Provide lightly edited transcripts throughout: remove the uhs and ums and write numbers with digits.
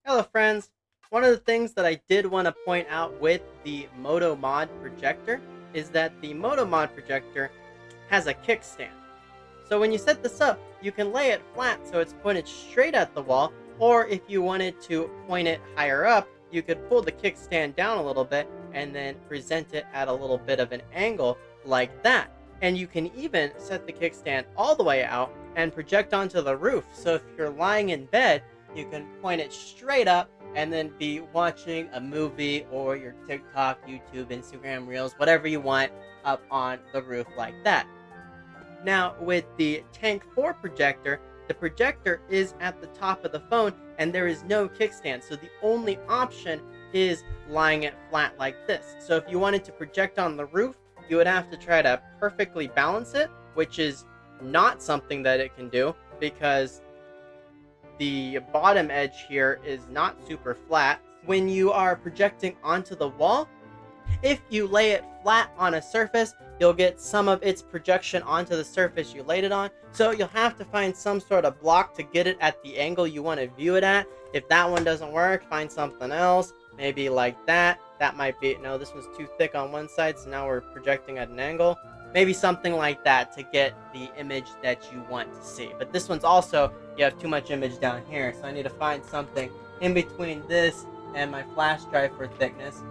Hello friends! One of the things that I did want to point out with the MotoMod projector is that the MotoMod projector has a kickstand. So when you set this up, you can lay it flat so it's pointed straight at the wall, or if you wanted to point it higher up, you could pull the kickstand down a little bit and then present it at a little bit of an angle like that. And you can even set the kickstand all the way out and project onto the roof. So if you're lying in bed, you can point it straight up and then be watching a movie or your TikTok, YouTube, Instagram Reels, whatever you want up on the roof like that. Now, with the Tank 4 projector, the projector is at the top of the phone and there is no kickstand. So the only option is lying it flat like this. So if you wanted to project on the roof, you would have to try to perfectly balance it, which is not something that it can do because the bottom edge here is not super flat. When you are projecting onto the wall, if you lay it flat on a surface, you'll get some of its projection onto the surface you laid it on. So you'll have to find some sort of block to get it at the angle you want to view it at. If that one doesn't work, find something else, maybe like that. That might be, no, this one's too thick on one side, so now we're projecting at an angle. Maybe something like that to get the image that you want to see. But this one's also, you have too much image down here, so I need to find something in between this and my flash drive for thickness.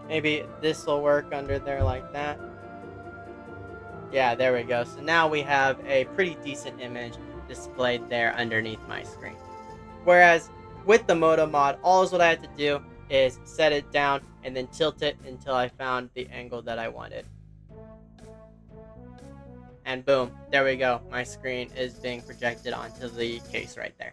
Maybe this will work under there like that. Yeah, there we go. So now we have a pretty decent image displayed there underneath my screen. Whereas with the MotoMod, all what I had to do is set it down and then tilt it until I found the angle that I wanted. And boom, there we go. My screen is being projected onto the case right there.